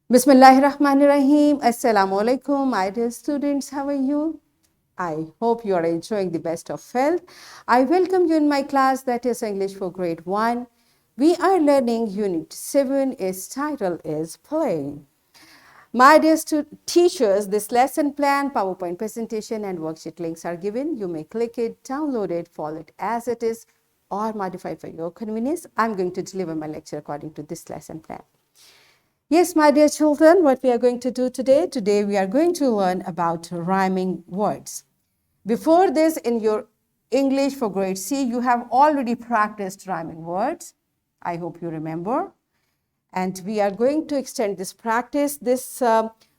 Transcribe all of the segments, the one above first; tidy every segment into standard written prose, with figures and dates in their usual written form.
Bismillahirrahmanirrahim. Assalamu alaikum, my dear students. How are you? I hope you are enjoying the best of health. I welcome you in my class, that is English for grade 1. We are learning unit 7. Its title is Playing. My dear teachers, this lesson plan, PowerPoint presentation and worksheet links are given. You may click it, download it, follow it as it is, or modify for your convenience. I'm going to deliver my lecture according to this lesson plan. Yes, my dear children, what we are going to do today? Today we are going to learn about rhyming words. Before this, in your English for grade C, you have already practiced rhyming words. I hope you remember. And we are going to extend this practice. This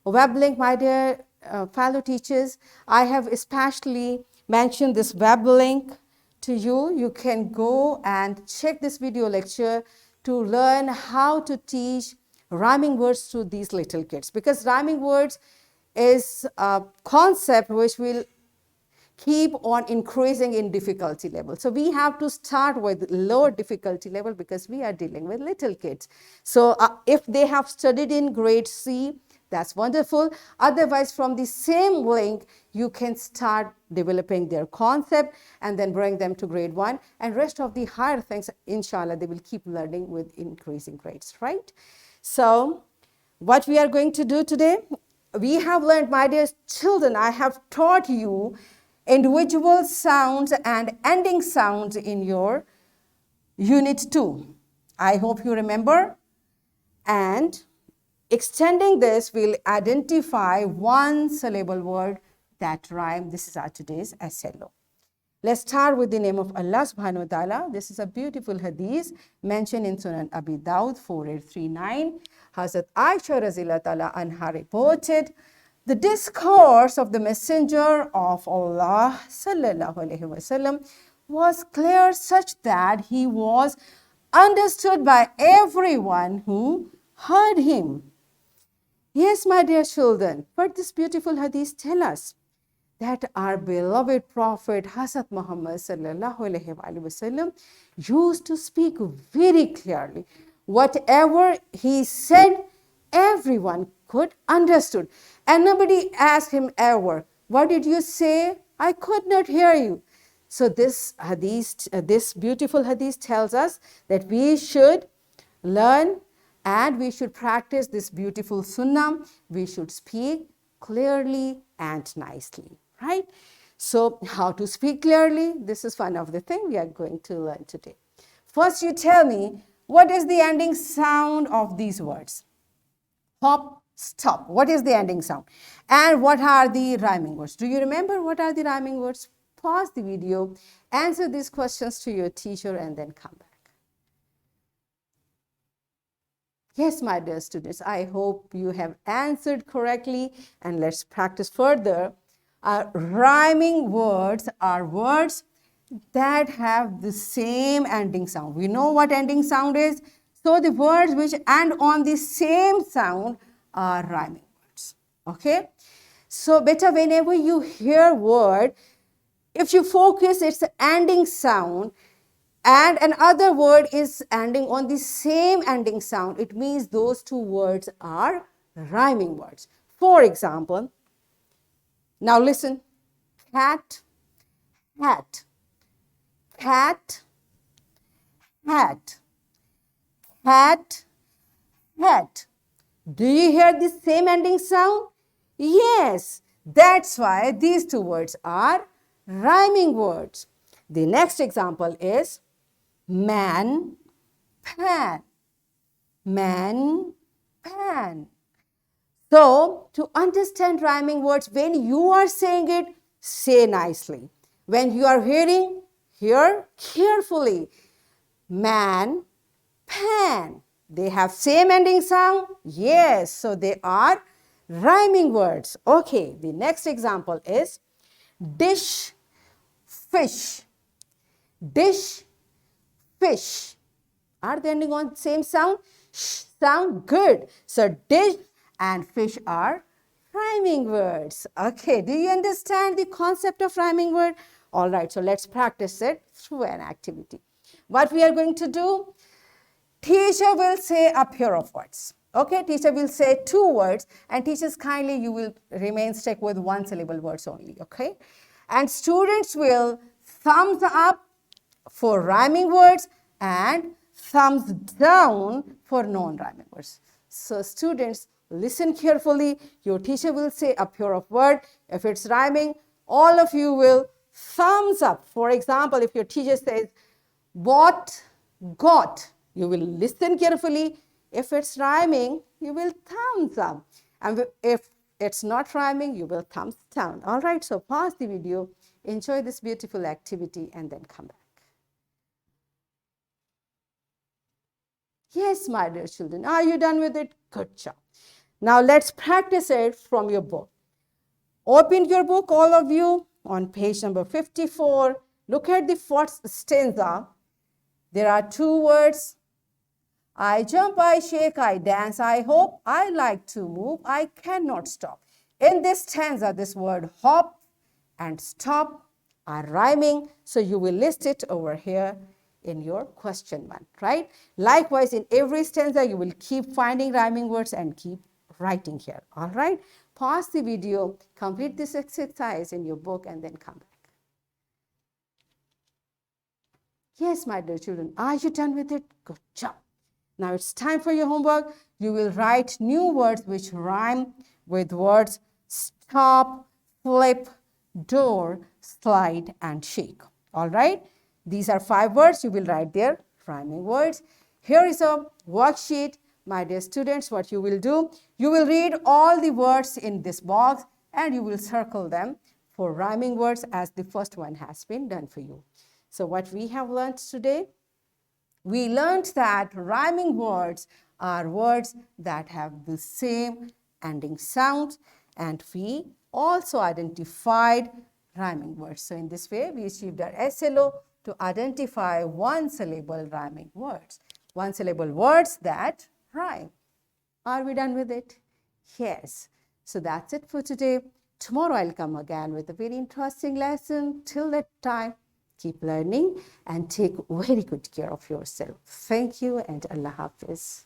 web link, my dear fellow teachers, I have especially mentioned this web link to you. You can go and check this video lecture to learn how to teach rhyming words to these little kids, because rhyming words is a concept which will keep on increasing in difficulty level. So we have to start with lower difficulty level because we are dealing with little kids. So if they have studied in grade C, that's wonderful. Otherwise, from the same link, you can start developing their concept and then bring them to grade 1. And rest of the higher things, inshallah, they will keep learning with increasing grades, right? So what we are going to do today, we have learned, my dear children, I have taught you individual sounds and ending sounds in your unit 2. I hope you remember. And extending this, we'll identify one syllable word that rhyme. This is our today's SLO. Let's start with the name of Allah subhanahu wa ta'ala. This is a beautiful hadith mentioned in Sunan Abi Dawud 4839. Hazrat Aisha Razila ta'ala anha reported, the discourse of the Messenger of Allah sallallahu alaihi wasallam was clear such that he was understood by everyone who heard him. Yes, my dear children, what this beautiful hadith tell us? That our beloved Prophet Hazrat Muhammad sallallahu alaihi wasallam used to speak very clearly. Whatever he said, everyone could understood. And nobody asked him ever, what did you say? I could not hear you. So this hadith, this beautiful hadith tells us that we should learn and we should practice this beautiful sunnah. We should speak clearly and nicely, right? So how to speak clearly? This is one of the things we are going to learn today. First, you tell me, what is the ending sound of these words? Hop, stop. What is the ending sound? And what are the rhyming words? Do you remember what are the rhyming words? Pause the video, answer these questions to your teacher, and then come back. Yes, my dear students, I hope you have answered correctly, and let's practice further. Rhyming words are words that have the same ending sound. We know what ending sound is. So the words which end on the same sound are rhyming words. Okay? So beta, whenever you hear word, if you focus its ending sound, and another word is ending on the same ending sound, it means those two words are rhyming words. For example, now listen, cat, hat, cat, hat, hat, hat. Do you hear the same ending sound? Yes, that's why these two words are rhyming words. The next example is man, pan, man, pan. So, to understand rhyming words, when you are saying it, say nicely. When you are hearing, hear carefully. Man, pan. They have same ending sound? Yes, so they are rhyming words. Okay, the next example is dish, fish. Dish, fish. Are they ending on same sound? Sound good. So dish and fish are rhyming words. Okay, do you understand the concept of rhyming word? All right, so let's practice it through an activity. What we are going to do? Teacher will say a pair of words. Okay, teacher will say 2 words, and teachers kindly you will remain stuck with 1 syllable words only, okay? And students will thumbs up for rhyming words and thumbs down for non-rhyming words. So students, listen carefully. Your teacher will say a pair of words. If it's rhyming, all of you will thumbs up. For example, if your teacher says, bought, got, you will listen carefully. If it's rhyming, you will thumbs up. And if it's not rhyming, you will thumbs down. All right, so pause the video, enjoy this beautiful activity, and then come back. Yes, my dear children, are you done with it? Good job. Now let's practice it from your book. Open your book, all of you, on page number 54. Look at the first stanza. There are 2 words. I jump, I shake, I dance, I hope, I like to move, I cannot stop. In this stanza, this word hop and stop are rhyming, so you will list it over here in your question 1, right? Likewise, in every stanza, you will keep finding rhyming words and keep writing here, all right? Pause the video, complete this exercise in your book, and then come back. Yes, my dear children, are you done with it? Good job. Now it's time for your homework. You will write new words which rhyme with words stop, flip, door, slide, and shake, all right? These are 5 words. You will write their rhyming words. Here is a worksheet. My dear students, what you will do, you will read all the words in this box and you will circle them for rhyming words as the first one has been done for you. So what we have learned today, we learned that rhyming words are words that have the same ending sound, and we also identified rhyming words. So in this way, we achieved our SLO to identify 1 syllable rhyming words. 1 syllable words that rhyme. Are we done with it? Yes. So that's it for today. Tomorrow I'll come again with a very interesting lesson. Till that time, keep learning and take very good care of yourself. Thank you and Allah Hafiz.